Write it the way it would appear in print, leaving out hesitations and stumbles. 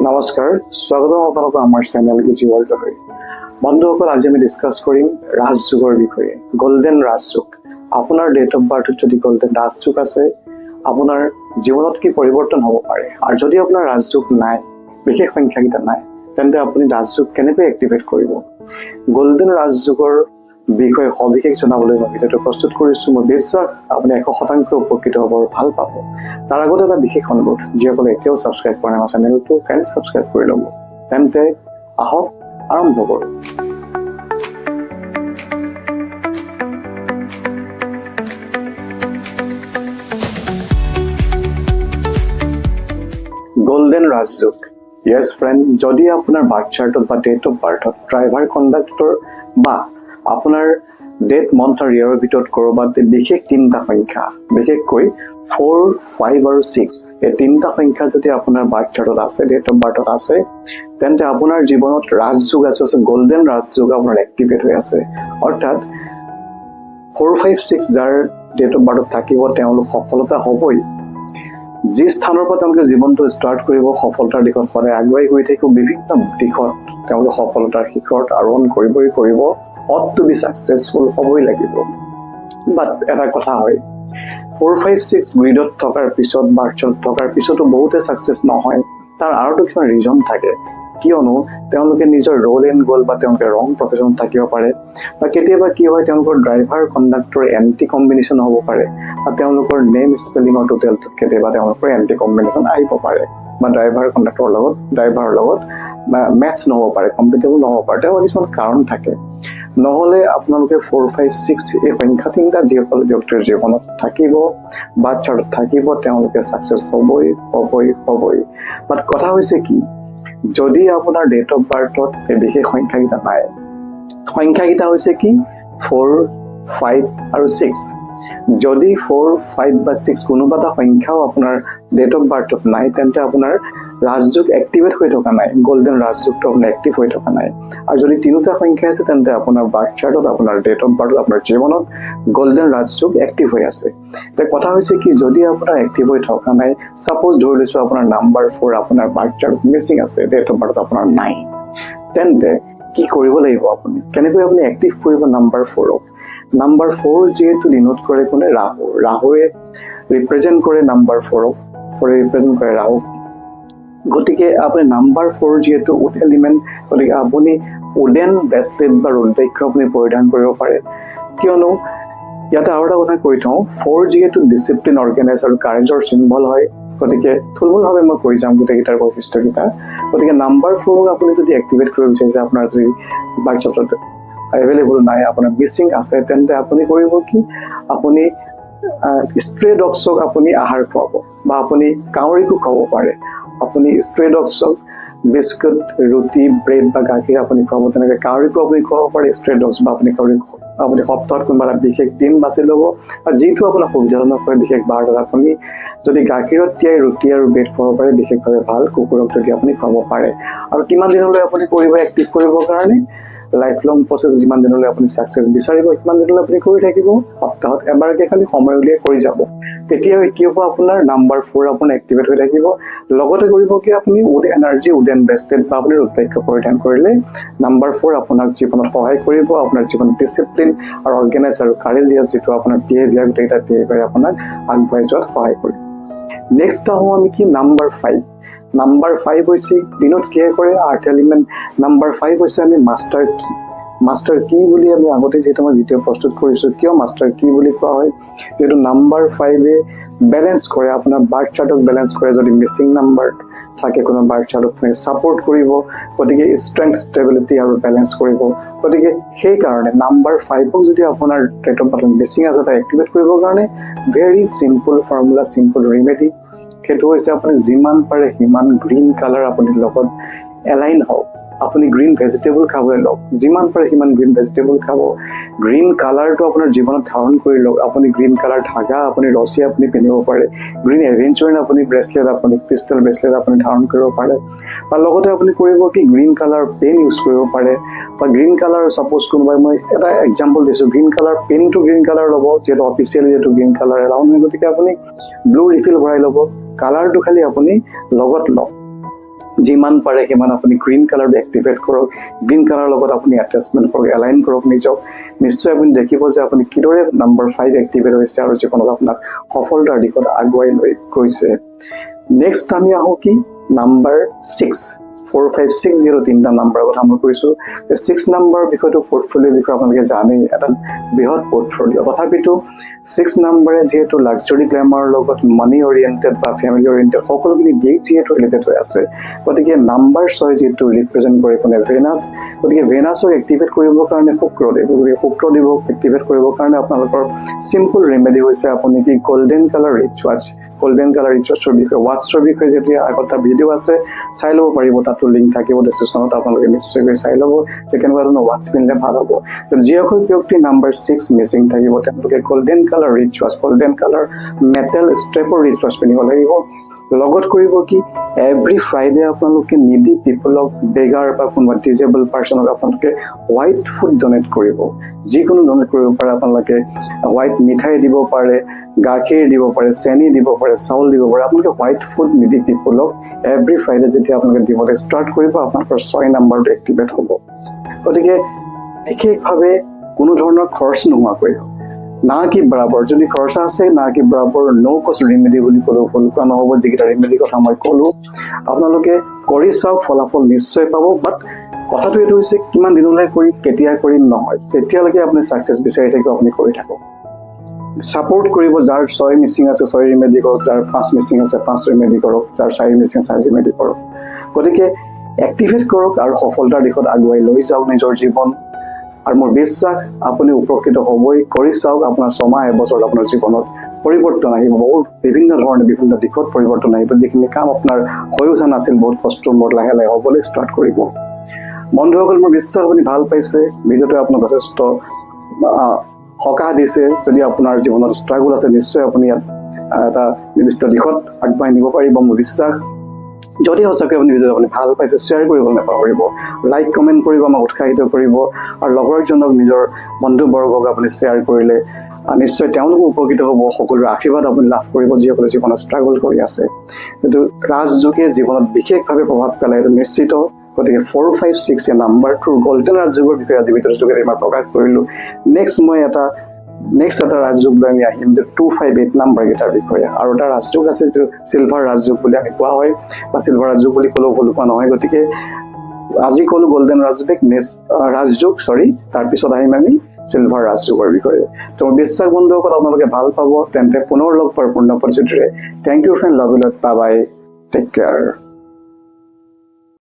নমস্কাৰ স্বাগতম আপোনালোকক আমাৰ চেনেল ইজি ৱৰ্ল্ডলৈ বন্ধুসকল আজি আমি ডিসকাস কৰিম ৰাজযোগৰ বিষয়ে গোল্ডেন ৰাজযোগ আপোনাৰ ডেট অফ বাৰ্থত যদি গোল্ডেন ৰাজযোগ আছে আপোনাৰ জীৱনত কি পৰিৱৰ্তন হ'ব পাৰে আৰু যদি আপোনাৰ ৰাজযোগ নাই বিশেষ সংখ্যাকিটা নাই তেন্তে আপুনি ৰাজযোগ কেনেকৈ এক্টিভেট কৰিব গোল্ডেন ৰাজযোগৰ বিষয়ে সবিশেষ জনাবলৈ মই ভিডিঅটো প্ৰস্তুত কৰিছো মই বিশ্বাস আপুনি 100% উপকৃত হ'ব আৰু ভাল পাব তাৰ আগতে এটা বিশেষ অনুৰোধ যিসকলে এতিয়াও সাবস্ক্ৰাইব কৰা নাই আমাৰ চেনেলটো কাইলৈ সাবস্ক্ৰাইব কৰি ল'ব তেন্তে আহক আৰম্ভ কৰোঁ গোল্ডেন ৰাজযোগ yes friend যদি আপোনাৰ বাৰ্থ চাৰ্টত বা ডেট অফ বাৰ্থত ড্ৰাইভাৰ কণ্ডাক্টৰ বা আপোনাৰ ডেট মন্থ আৰু ইয়াৰৰ ভিতৰত কৰবাত বিশেষ তিনিটা সংখ্যা বিশেষকৈ 4 5 আৰু 6 এই তিনিটা সংখ্যা যদি আপোনাৰ বাৰ্থ চাৰ্টত আছে ডেট অফ বাৰ্থত আছে তেন্তে আপোনাৰ জীৱনত ৰাজযোগ আছে গোল্ডেন ৰাজযোগ আপোনাৰ এক্টিভেট হৈ আছে অৰ্থাৎ 4 5 6 যাৰ ডেট অফ বাৰ্থত থাকিব তেওঁলোক সফলতা হ'বই যি স্থানৰ পৰা তেওঁলোকে জীৱনটো ষ্টাৰ্ট কৰিব সফলতাৰ দিশত সদায় আগুৱাই গৈ থাকিব বিভিন্ন দিশত তেওঁলোকে সফলতাৰ শিখৰত আৰোহণ কৰিব ought to be successful হ'বই লাগিব বাট এটা কথা হয় 4 5 6 গ্ৰিডত থকাৰ পিছত বাৰ্থত থকাৰ পিছতো বহুতে সাকসেস নহয় তাৰ আৰু কিছুমান ৰিজন থাকে কিয়নো তেওঁলোকে নিজৰ ৰোল এণ্ড গোল বা তেওঁলোকে ৰং প্ৰফেশন থাকিব পাৰে বা কেতিয়াবা কি হয় তেওঁলোকৰ ড্ৰাইভাৰ কণ্ডাক্টৰ এন্টি কম্বিনেশন হ'ব পাৰে বা তেওঁলোকৰ নেম স্পেলিঙৰ টোটেল কেতিয়াবা তেওঁলোকৰ এন্টি কম্বিনেশন আহিব পাৰে বা ড্ৰাইভাৰ কণ্ডাক্টৰৰ লগত ড্ৰাইভাৰৰ লগত মেটচ নহব পাৰে কম্পিটেবল নহব পাৰে তেওঁলোকৰ কিছুমান কাৰণ থাকে নহলে আপোনালোকে 4 5 6 এই সংখ্যা তিনিটা যিসকল ব্যক্তিৰ জীৱনত থাকিব বা চাৰ্টত থাকিব তেওঁলোকে সাকসেস হ'বই বাট কথা হৈছে কি যদি আপোনাৰ ডেট অফ বাৰ্থত এই বিশেষ সংখ্যাকিটা নাই সংখ্যাকিটা হৈছে কি 4 5 আৰু 6 যদি 4 5 বা 6 কোনোবা এটা সংখ্যাও আপোনাৰ ডেট অফ বাৰ্থত নাই তেন্তে আপোনাৰ ৰাজযোগ এক্টিভেট হৈ থকা নাই গোল্ডেন ৰাজযোগটো আপোনাৰ এক্টিভ হৈ থকা নাই আৰু যদি তিনিটা সংখ্যা আছে তেন্তে আপোনাৰ বাৰ্থ চাৰ্টত আপোনাৰ ডেট অফ বাৰ্থত আপোনাৰ জীৱনত গোল্ডেন ৰাজযোগ এক্টিভ হৈ আছে এটা কথা হৈছে কি যদি আপোনাৰ এক্টিভ হৈ থকা নাই সাপোজ ধৰি লৈছো আপোনাৰ নাম্বাৰ 4 আপোনাৰ বাৰ্থ চাৰ্টত মিসিং আছে ডেট অফ বাৰ্থত আপোনাৰ নাই তেন্তে কি কৰিব লাগিব আপুনি কেনেকৈ আপুনি এক্টিভ কৰিব নাম্বাৰ 4ক নাম্বাৰ 4 যেহেতু ডিনোট কৰে কোনে ৰাহুৱে ৰিপ্ৰেজেন্ট কৰে নাম্বাৰ 4ক ৰিপ্ৰেজেন্ট কৰে ৰাহু গতিকে আপুনি নাম্বাৰ 4 যেহেতু উড এলিমেন্ট গতিকে আপুনি উডেন ব্ৰেসলেট বা ৰুদ্ৰাক্ষ আপুনি পৰিধান কৰিব পাৰে কিয়নো ইয়াতে আৰু এটা কথা কৈ থওঁ 4 যেহেতু ডিসিপ্লিন অৰ্গেনাইজ আৰু কাৰেজৰ সিম্বল হয় গতিকে থুলমূলভাৱে মই কৈ যাম গোটেইকেইটাৰ বৈশিষ্ট্যকেইটা গতিকে নাম্বাৰ 4ক আপুনি যদি এক্টিভেট কৰিব বিচাৰিছে আপোনাৰ যদি বাৰ্থ চাৰ্টত available নাই আপোনাৰ মিসিং আছে তেন্তে আপুনি কৰিব কি আপুনি স্ট্ৰে ডগছক আপুনি আহাৰ খুৱাব বা আপুনি কাউৰীকো খুৱাব পাৰে আপুনি স্ট্ৰে ডগছক বিস্কুট ৰুটি ব্ৰেড বা গাখীৰ আপুনি খুৱাব তেনেকৈ কাউৰীকো আপুনি খুৱাব পাৰে স্ট্ৰে ডগছ বা আপুনি কাউৰী আপুনি সপ্তাহত কোনোবা এটা বিশেষ দিন বাছি ল'ব বা যিটো আপোনাৰ সুবিধাজনক হয় বিশেষ বাৰত আপুনি যদি গাখীৰত তিয়াই ৰুটি আৰু ব্ৰেড খুৱাব পাৰে বিশেষভাৱে ভাল কুকুৰক যদি আপুনি খুৱাব পাৰে আৰু কিমান দিনলৈ আপুনি কৰিব এক্টিভ কৰিবৰ কাৰণে লাইফ লং প্ৰসেস যিমান দিনলৈ আপুনি সাকসেস বিচাৰিব কিমান দিনলৈ আপুনি কৰি থাকিব সপ্তাহত এবাৰকে খালি সময় উলিয়াই কৰি যাব তেতিয়া কি হ'ব আপোনাৰ নাম্বাৰ 4 আপুনি এক্টিভেট হৈ থাকিব লগতে কৰিব কি আপুনি উড এনাৰ্জি উডেন ব্ৰেসলেট বা আপুনি ৰুদ্ৰাক্ষ পৰিধান কৰিলে নাম্বাৰ 4 আপোনাক জীৱনত সহায় কৰিব আপোনাৰ জীৱন ডিসিপ্লিন আৰু অৰ্গেনাইজ আৰু কাৰেজিয়াছ যেটো আপোনাৰ বিহেভিয়াৰ গোটেইটা বিহেভিয়াৰ আপোনাক আগবাঢ়ি যোৱাত সহায় কৰিব নেক্সট আহো আমি কি নাম্বাৰ 5 নাম্বাৰ 5 হৈছে দিনত কি কৰে আৰ্থ এলিমেন্ট নাম্বাৰ 5 হৈছে আমি মাস্টাৰ কি বুলি আমি আগতে যেটো মই ভিডিও প্ৰস্তুত কৰিছো কিয় মাস্টাৰ কি বুলি কোৱা হয় যেটো নাম্বাৰ 5 এ ব্যালেন্স কৰে আপোনাৰ বাৰ্থ চাৰ্টক ব্যালেন্স কৰে যদি মিসিং নাম্বাৰ থাকে কোনো বাৰ্থ চাৰ্টক সাপোৰ্ট কৰিব গতিকে ষ্ট্ৰেংথ ষ্টেবিলিটি আৰু ব্যালেন্স কৰিব গতিকে সেই কাৰণে নাম্বাৰ 5ক যদি আপোনাৰ ডেট অফ বাৰ্থ মিসিং আছে তা এক্টিভেট কৰিবৰ কাৰণে very simple formula simple remedy সেইটো হৈছে আপুনি যিমান পাৰে হিমান গ্ৰীন কালাৰ আপুনি লগত এলাইন হওক আপুনি গ্ৰীন ভেজিটেবল খাবলৈ লওক যিমান পাৰে হিমান গ্ৰীন ভেজিটেবল খাব গ্ৰীন কালাৰটো আপোনাৰ জীৱনত ধাৰণ কৰি লওক আপুনি গ্ৰীন কালাৰ ধাগা আপুনি ৰছী আপুনি পিন্ধিব পাৰে গ্ৰীন এভেঞ্চাৰ আপুনি ব্ৰেসলেট আপুনি ক্ৰিষ্টেল ব্ৰেসলেট আপুনি ধাৰণ কৰিব পাৰে বা লগতে আপুনি কৰিব কি গ্ৰীন কালাৰ পেন ইউজ কৰিব পাৰে বা গ্ৰীন কালাৰ সাপোজ কোনোবাই মই এটা এক্সাম্পল দিছো গ্ৰীন কালাৰ পেনটো গ্ৰীন কালাৰ ল'ব যেটো অফিচিয়েলি যেটো গ্ৰীন কালাৰ এলাউ নহয় গতিকে আপুনি ব্লু ৰিফিল ভৰাই ল'ব কালাৰটো খালি আপুনি লগত লওক যিমান পাৰে সিমান আপুনি গ্ৰীণ কালাৰটো এক্টিভেট কৰক গ্ৰীণ কালাৰৰ লগত আপুনি এটাচমেণ্ট কৰক এলাইন কৰক নিজক নিশ্চয় আপুনি দেখিব যে আপুনি কিদৰে নাম্বাৰ 5 এক্টিভেট হৈছে আৰু জীৱনত আপোনাক সফলতাৰ দিশত আগুৱাই লৈ গৈছে নেক্সট আমি আহোঁ কি নাম্বাৰ 6 4 5 6 0 তিনিটা নাম্বাৰৰ কথা মই কৈছোঁ 6 নাম্বাৰ বিষয়টো পোৰ্টফলিঅ বিষয়ে আপোনালোকে জানেই এটা বৃহৎ পোৰ্টফলিঅ তথাপিতো 6 নাম্বাৰে যিহেতু লাক্সাৰী গ্লেমাৰৰ লগত মানি অৰিয়েণ্টেড বা ফেমিলি অৰিয়েণ্টেড সকলোখিনি দিশ যিহেতু ৰিলেটেড হৈ আছে গতিকে নাম্বাৰ 6 যিহেতু ৰিপ্ৰেজেণ্ট কৰে কোনে ভেনাছ গতিকে ভেনাছক এক্টিভেট কৰিবৰ কাৰণে শুক্ৰদেৱক এক্টিভেট কৰিবৰ কাৰণে আপোনালোকৰ চিম্পল ৰেমেডি হৈছে আপুনি কি golden colour rituals golden colour ৰিচুৱালছৰ বিষয়ে ৱাটছৰ বিষয়ে যেতিয়া আগত এটা ভিডিঅ' আছে চাই ল'ব পাৰিব তাতো লিংক থাকিব ডেছক্ৰিপশ্যনত আপোনালোকে নিশ্চয়কৈ চাই ল'ব যে কেনেকুৱা ধৰণৰ ৱাটছ পিন্ধিলে ভাল হ'ব যিসকল ব্যক্তি নাম্বাৰ 6 মিছিং থাকিব তেওঁলোকে golden colour rituals golden colour metal ষ্ট্ৰেপৰ ৰিচুৱালছ পিন্ধিব লাগিব লগত কৰিব কি এভৰি ফ্ৰাইডে আপোনালোকে নিডি পিপলক বেগাৰ বা কোনোবা ডিজেবল পাৰ্চনক আপোনালোকে হোৱাইট ফুড ডনেট কৰিব যিকোনো ডনেট কৰিব পাৰে আপোনালোকে হোৱাইট মিঠাই দিব পাৰে গাখীৰ দিব পাৰে চেনি দিব পাৰে চাউল দিব পাৰে আপোনালোকে হোৱাইট ফুড নিডি পিপলক এভৰি ফ্ৰাইডে যেতিয়া আপোনালোকে দিবলৈ ষ্টাৰ্ট কৰিব আপোনালোকৰ 6 নাম্বাৰটো এক্টিভেট হ'ব গতিকে বিশেষভাৱে কোনো ধৰণৰ খৰচ নোহোৱাকৈ না কি বৰাবৰ যদি খৰচা আছে না কি বৰাবৰ নো কষ্ট ৰেমেডি বুলি ক'লেও ভুল কোৱা নহ'ব যিকেইটা ৰেমেডি কথা মই ক'লোঁ আপোনালোকে কৰি চাওক ফলাফল নিশ্চয় পাব বাট কথাটো এইটো হৈছে কিমান দিনলৈ কৰি কেতিয়া কৰিম নহয় যেতিয়ালৈকে আপুনি ছাকচেছ বিচাৰি থাকিব আপুনি কৰি থাকক ছাপোৰ্ট কৰিব যাৰ 6 মিছিং আছে 6 ৰেমেডি কৰক যাৰ 5 মিছিং আছে 5 ৰেমেডি কৰক যাৰ 4 মিছিং 4 ৰেমেডি কৰক গতিকে এক্টিভেট কৰক আৰু সফলতাৰ দিশত আগুৱাই লৈ যাওক নিজৰ জীৱন আৰু মোৰ বিশ্বাস আপুনি উপকৃত হ'বই কৰি চাওক আপোনাৰ 6 মাহ এবছৰ আপোনাৰ জীৱনত পৰিৱৰ্তন আহিব বহুত বিভিন্ন ধৰণে বিভিন্ন দিশত পৰিৱৰ্তন আহিব যিখিনি কাম আপোনাৰ হৈ উঠা নাছিল বহুত কষ্ট মোৰ লাহে লাহে হ'বলৈ ষ্টাৰ্ট কৰিব বন্ধুসকল মোৰ বিশ্বাস আপুনি ভাল পাইছে ভিডিঅ'টোৱে আপোনাক যথেষ্ট সকাহ দিছে যদি আপোনাৰ জীৱনত ষ্ট্ৰাগল আছে নিশ্চয় আপুনি ইয়াত এটা নিৰ্দিষ্ট দিশত আগবাঢ়ি নিব পাৰিব মোৰ বিশ্বাস যদি সঁচাকৈ আপুনি ভিডিঅ'টো আপুনি ভাল পাইছে শ্বেয়াৰ কৰিবলৈ নাপাহৰিব লাইক কমেণ্ট কৰিব আমাক উৎসাহিত কৰিব আৰু লগৰজনক নিজৰ বন্ধুবৰ্গক আপুনি শ্বেয়াৰ কৰিলে নিশ্চয় তেওঁলোকো উপকৃত হ'ব সকলোৰে আশীৰ্বাদ আপুনি লাভ কৰিব যিসকলে জীৱনত ষ্ট্ৰাগল কৰি আছে কিন্তু ৰাজযোগে জীৱনত বিশেষভাৱে প্ৰভাৱ পেলায় এইটো নিশ্চিত গতিকে 4 5 6 এই নাম্বাৰটোৰ গল্ডেন ৰাজযোগৰ বিষয়ে আজি ভিডিঅ'ৰ যোগেদি মই প্ৰকাশ কৰিলোঁ নেক্সট এটা ৰাজযোগ লৈ আমি আহিম যে 258 নাম্বাৰ কেইটাৰ বিষয়ে আৰু এটা ৰাজযোগ আছে যিটো চিলভাৰ ৰাজযোগ বুলি আমি কোৱা হয় বা চিলভাৰ ৰাজযোগ বুলি ক'লেও ভুল কোৱা নহয় গতিকে আজি ক'লো গল্ডেন ৰাজযোগ তাৰপিছত আহিম আমি চিলভাৰ ৰাজযোগৰ বিষয়ে তো বিশ্বাস বন্ধুসকল আপোনালোকে ভাল পাব তেন্তে পুনৰ লগ পাব পূৰ্ণ পৰিস্থিতিৰে thank you friend love you lot bye bye take care